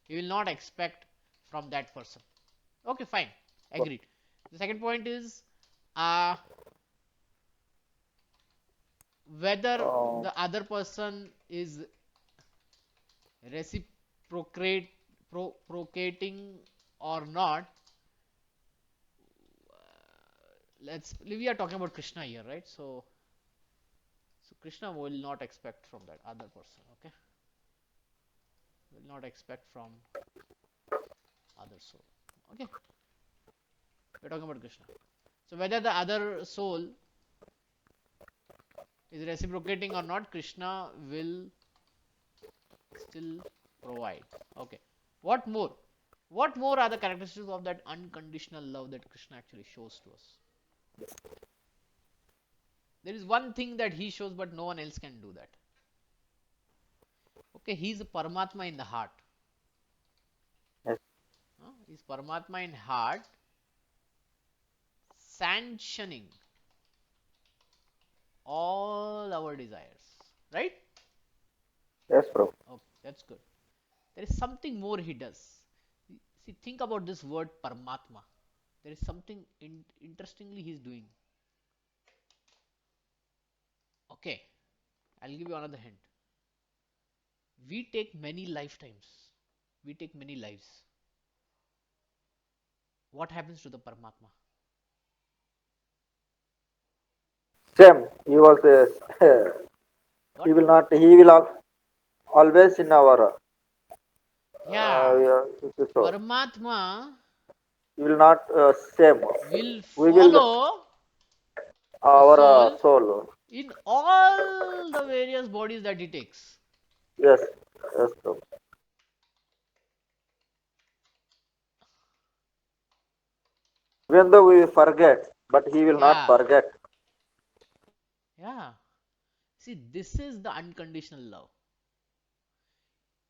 He will not expect from that person. Okay, fine. Agreed. The second point is uh, whether Uh, the other person is reciprocate procreating or not. Let's we are talking about Krishna here, right? So Krishna will not expect from that other person. Okay, will not expect from other soul. Okay, we're talking about Krishna. So whether the other soul is reciprocating or not, Krishna will still provide. Okay, what more? What more are the characteristics of that unconditional love that Krishna actually shows to us? There is one thing that he shows, but no one else can do that. Okay, he's a Paramatma in the heart. yes, He's Paramatma in heart, sanctioning all our desires. Right? yes, bro. Okay, that's good. There is something more he does. See, think about this word Paramatma. There is something interestingly he's doing. Okay, I'll give you another hint. We take many lifetimes. We take many lives. What happens to the Paramatma? Same. He was. He What? will not. He will. always in our Yeah, soul. Paramatma We will not same. will We will follow the our soul soul. in all the various bodies that he takes. Yes, yes, Prabhu. Even though we forget, but he will not Yeah, forget. yeah. See, this is the unconditional love.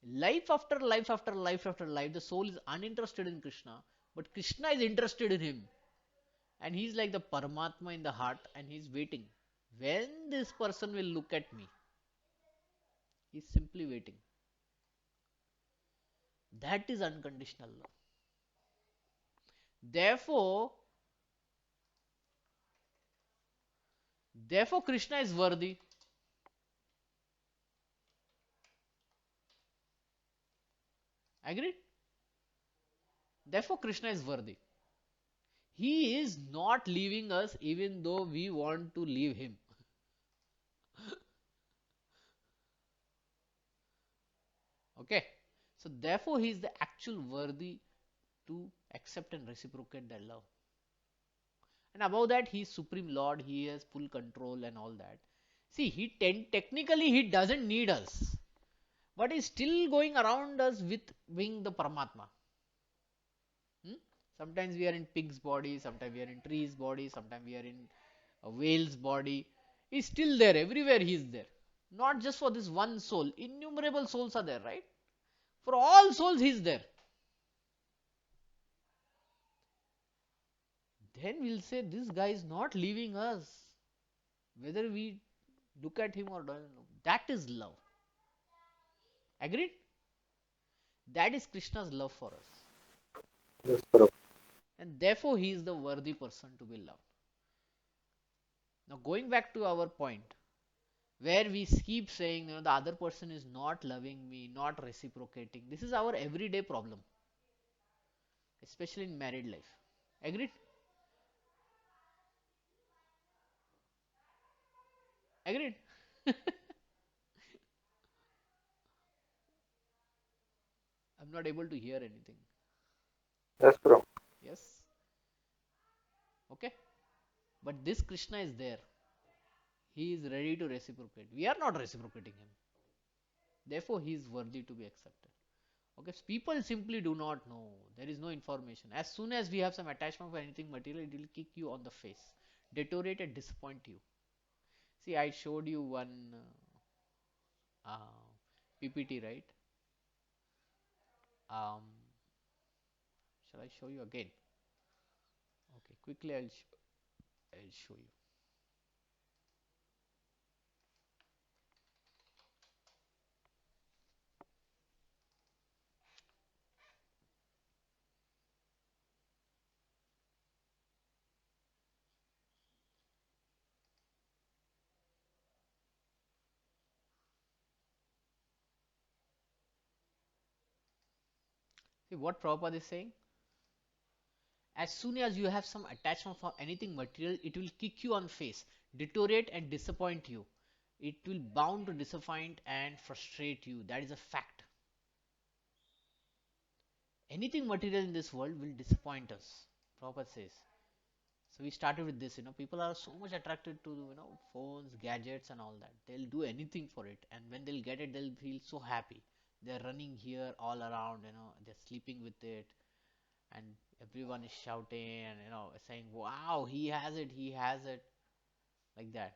Life after life after life after life, the soul is uninterested in Krishna, but Krishna is interested in him. And he's like the Paramatma in the heart, and he's waiting. When this person will look at me, he's simply waiting. That is unconditional love. Therefore, therefore Krishna is worthy. Agreed? Therefore, Krishna is worthy. He is not leaving us even though we want to leave him. Okay? So, therefore, he is the actual worthy to accept and reciprocate that love. And above that, he is Supreme Lord, he has full control and all that. See, technically he doesn't need us, but he's still going around us with being the Paramatma. Hmm? Sometimes we are in pig's body, sometimes we are in tree's body, sometimes we are in a whale's body. He's still there, everywhere he is there. Not just for this one soul, innumerable souls are there, right? For all souls, he's there. Then we'll say, this guy is not leaving us, whether we look at him or don't look. That is love. Agreed? That is Krishna's love for us. Yes, Prabhu. And therefore, he is the worthy person to be loved. Now, going back to our point, where we keep saying, the other person is not loving me, not reciprocating. This is our everyday problem, especially in married life. Agreed? Agreed? I'm not able to hear anything. Yes, Prabhu. Yes? Okay? But this Krishna is there. He is ready to reciprocate. We are not reciprocating him. Therefore, he is worthy to be accepted. Okay, so people simply do not know. There is no information. As soon as we have some attachment for anything material, it will kick you on the face, deteriorate and disappoint you. See, I showed you one PPT, right? Um, shall I show you again? Okay, quickly I'll show you. See what Prabhupada is saying? As soon as you have some attachment for anything material, it will kick you on face, deteriorate and disappoint you. It will bound to disappoint and frustrate you. That is a fact. Anything material in this world will disappoint us. Prabhupada says. So we started with this, people are so much attracted to, phones, gadgets and all that. They'll do anything for it. And when they'll get it, they'll feel so happy. They're running here all around, they're sleeping with it. And everyone is shouting and, saying, wow, he has it, like that.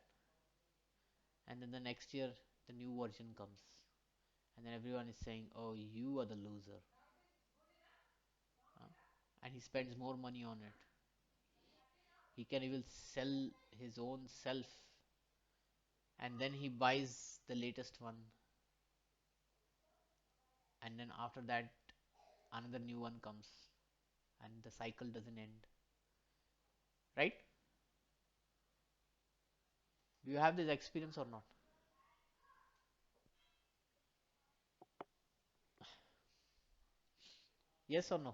And then the next year, the new version comes. And then everyone is saying, oh, you are the loser. Huh? And he spends more money on it. He can even sell his own self, and then he buys the latest one, and then after that another new one comes, and the cycle doesn't end, right? Do you have this experience or not? Yes or no?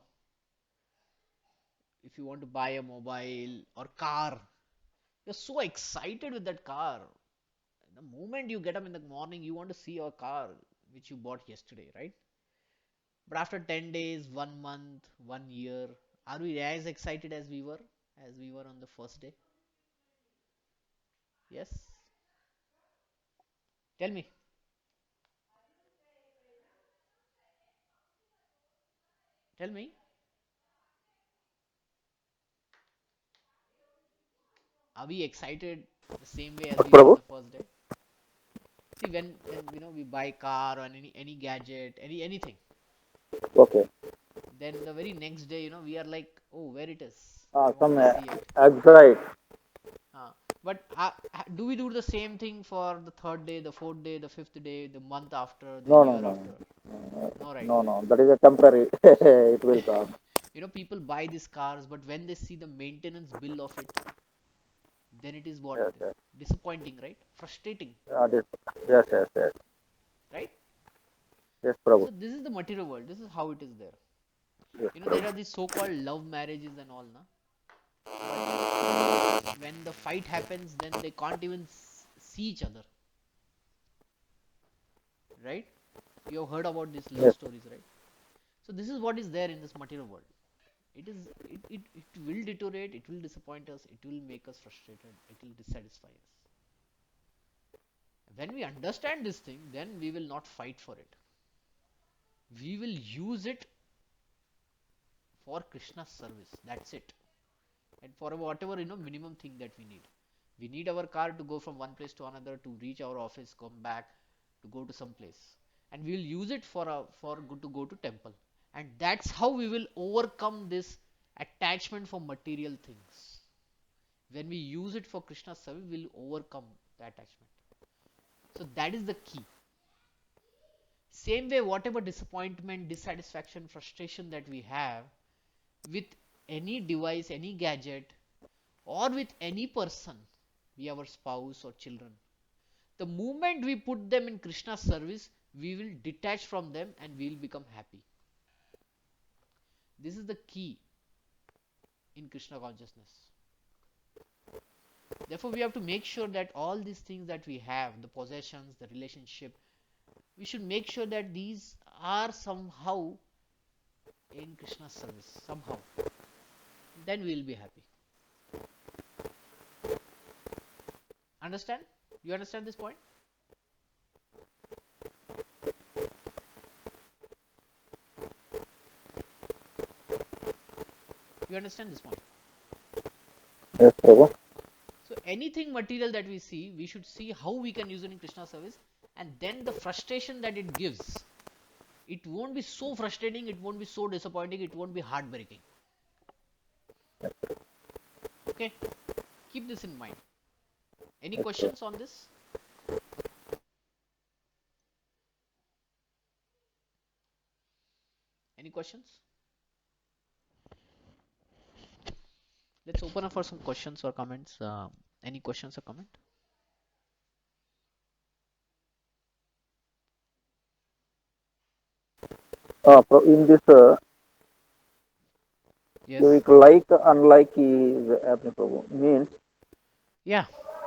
If you want to buy a mobile or car, you're so excited with that car. The moment you get up in the morning, you want to see your car. which you bought yesterday, right? But after 10 days, 1 month, 1 year, are we as excited as we were on the first day? Yes? Tell me. Tell me. Are we excited the same way as we were on Prabhu. the first day? See, when we buy car or any gadget, anything, Okay. then the very next day, we are like, oh, where it is? I want Some to see it. excite. But do we do the same thing for the third day, the fourth day, the fifth day, the month after, the No, no, year no, after? No, right? no, no. That is a temporary. It will come. People buy these cars, but when they see the maintenance bill of it, then it is what? Yes, yes. Disappointing, right? Frustrating, This, yes, yes, yes. right? Yes, Prabhu. So this is the material world. This is how it is there. Yes, There Prabhu. are these so-called love marriages and all, na? But when the fight happens, then they can't even see each other, right? You have heard about these love Yes, stories, right? So this is what is there in this material world. It will deteriorate, it will disappoint us, it will make us frustrated, it will dissatisfy us. When we understand this thing, then we will not fight for it. We will use it for Krishna's service. That's it. And for whatever minimum thing that we need. We need our car to go from one place to another, to reach our office, come back, to go to some place, and we will use it to go to temple. And that's how we will overcome this attachment for material things. When we use it for Krishna's service, we will overcome the attachment. So that is the key. Same way, whatever disappointment, dissatisfaction, frustration that we have with any device, any gadget, or with any person, be our spouse or children, the moment we put them in Krishna's service, we will detach from them and we will become happy. This is the key in Krishna consciousness. Therefore, we have to make sure that all these things that we have, the possessions, the relationship, we should make sure that these are somehow in Krishna's service. Somehow. Then we will be happy. Understand? You understand this point? You understand this point? yes, Prabhu. So anything material that we see, we should see how we can use it in Krishna service, and then the frustration that it gives, it won't be so frustrating, it won't be so disappointing, it won't be heartbreaking. Okay? Keep this in mind. Any Yes, Prabhu. questions on this? Any questions? Let's open up for some questions or comments. Any questions or comment? In this, Yes. like, unlike is happening, Prabhu. Means, Yeah.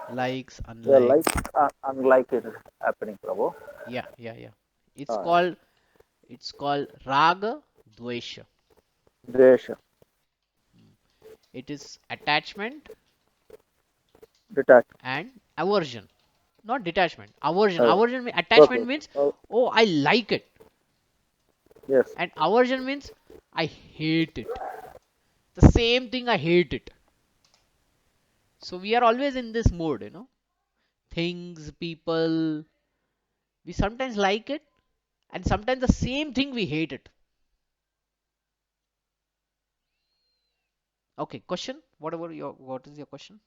Likes, yeah, like, unlikes. unlike is happening, Prabhu. Yeah, yeah, yeah. It's Uh, called it's called raga dvesha. Desha, It is attachment detach. and aversion. Not detachment. Aversion. Uh, Attachment okay. means, oh, I like it. Yes. And aversion means I hate it. The same thing, I hate it. So we are always in this mode. Things, people, we sometimes like it, and sometimes the same thing we hate it. Okay, question. What is your question?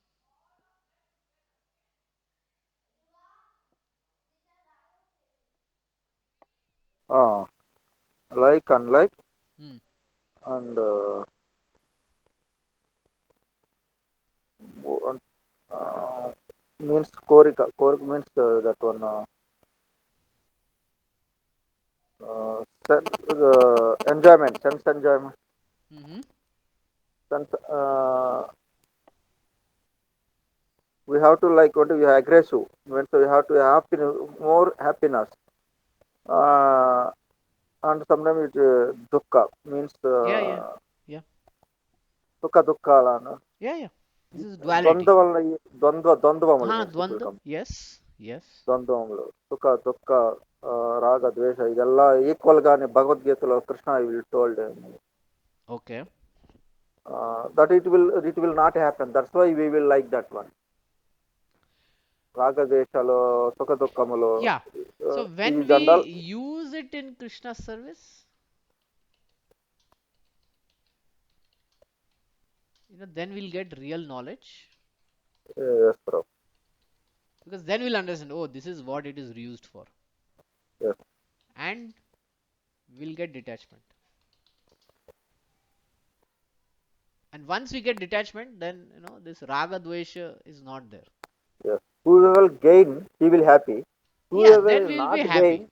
Uh, like, unlike, Hmm. and uh, means Korika. Korik means that one. Sense, enjoyment, sense enjoyment, Mm-hmm. sense. We have to like what we are aggressive. Means we have to happy, more happiness. uh, and sometimes it dukkha means Yeah, yeah, yeah, sukha dukkha alana. yeah, yeah. This is duality. ద్వంద్వ వల్ల ద్వంద్వములు Ha, means it will dvanda. come. Yes, yes. ద్వంద్వములు సుఖ దుఃఖ రాగ ద్వేష ಇದೆಲ್ಲ equal ಗಾನೆ ಭಗವದ್ಗೀತೆలో Krishna I will told Okay. that it will not happen. That's why we will like that one. రాగ ద్వేషాలు సుఖ దుఃఖములు Yeah. So when these we and all. use it in Krishna's service, then we'll get real knowledge, Yes, bro. because then we'll understand, oh, this is what it is used for, Yes, and we'll get detachment. And once we get detachment, then this raga dvesha is not there. yes. Whoever gain, he will happy. Yeah, Whoever then is we'll be not happy. gain,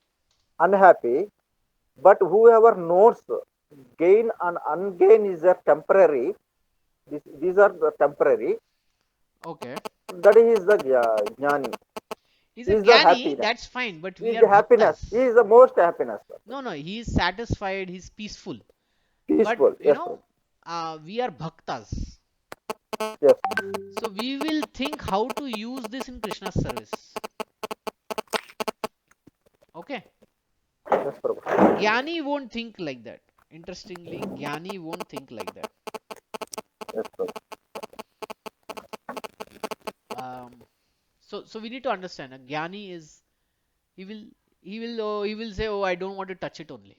unhappy. But whoever knows gain and ungain is a temporary. These are the temporary. Okay. That is the jnani. He's a Is the jnani, happiness. that's fine, but we Is are the happiness. He bhaktas. is the most happiness. No, no, he is satisfied, he's peaceful. But Peaceful. Yes, bro. we are bhaktas. Yes, So we will think how to use this in Krishna's service. Okay. yes, bro. Jnani won't think like that. Interestingly, Jnani won't think like that. Yes, bro. So we need to understand. A Jnani is he will he will say, oh, I don't want to touch it only,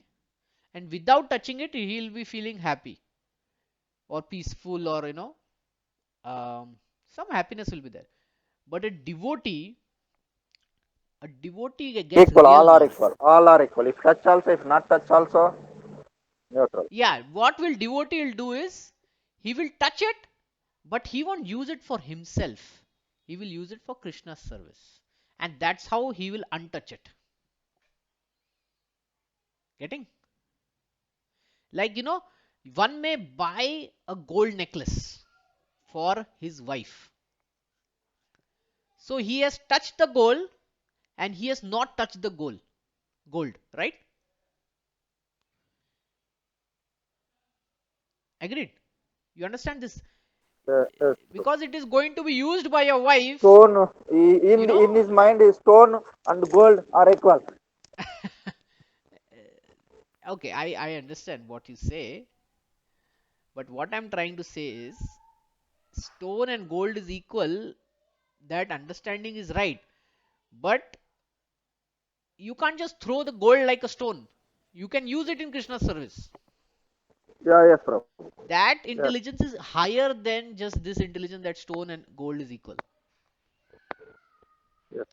and without touching it, he'll be feeling happy or peaceful, or some happiness will be there. But a devotee gets Equal. real All are knowledge. equal. All are equal. If touch also, if not touch also, neutral. Yeah, what will devotee will do is he will touch it, but he won't use it for himself. He will use it for Krishna's service, and that's how he will untouch it. Getting? Like, one may buy a gold necklace for his wife. So he has touched the gold and he has not touched the gold, right? Agreed? You understand this? Yes. Because it is going to be used by your wife, Stone you in know. his mind is stone and gold are equal. Okay, I understand what you say, but what I'm trying to say is stone and gold is equal. That understanding is right, but you can't just throw the gold like a stone. You can use it in Krishna's service. Yeah, yes, bro. That Yes, intelligence is higher than just this intelligence that stone and gold is equal. yes.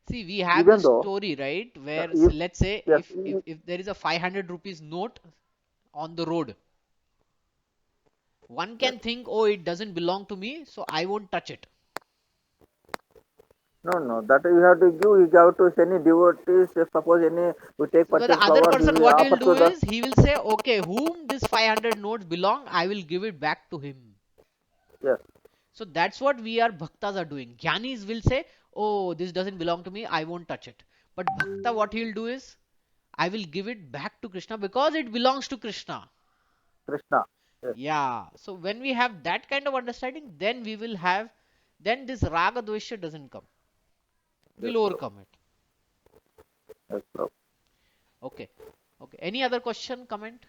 See, we have Even this though, story, right, where if let's say yes, if there is a 500 rupees note on the road, one yes. can think, oh, it doesn't belong to me, so I won't touch it. No, no. That you have to give. You have to any devotees. If suppose any we take So the purchase other flower, we person, will what he will offer do to the. is he will say, okay, whom this 500 notes belong, I will give it back to him. Yes, So that's what we are bhaktas are doing. Jnanis will say, oh, this doesn't belong to me, I won't touch it. But bhakta, what he'll do is, I will give it back to Krishna because it belongs to Krishna. Krishna. Yes, Yeah. So when we have that kind of understanding, then we will have, then this raga dvesha doesn't come. yes, We'll bro. overcome it. Yes, bro. Okay. Okay. Any other question, comment?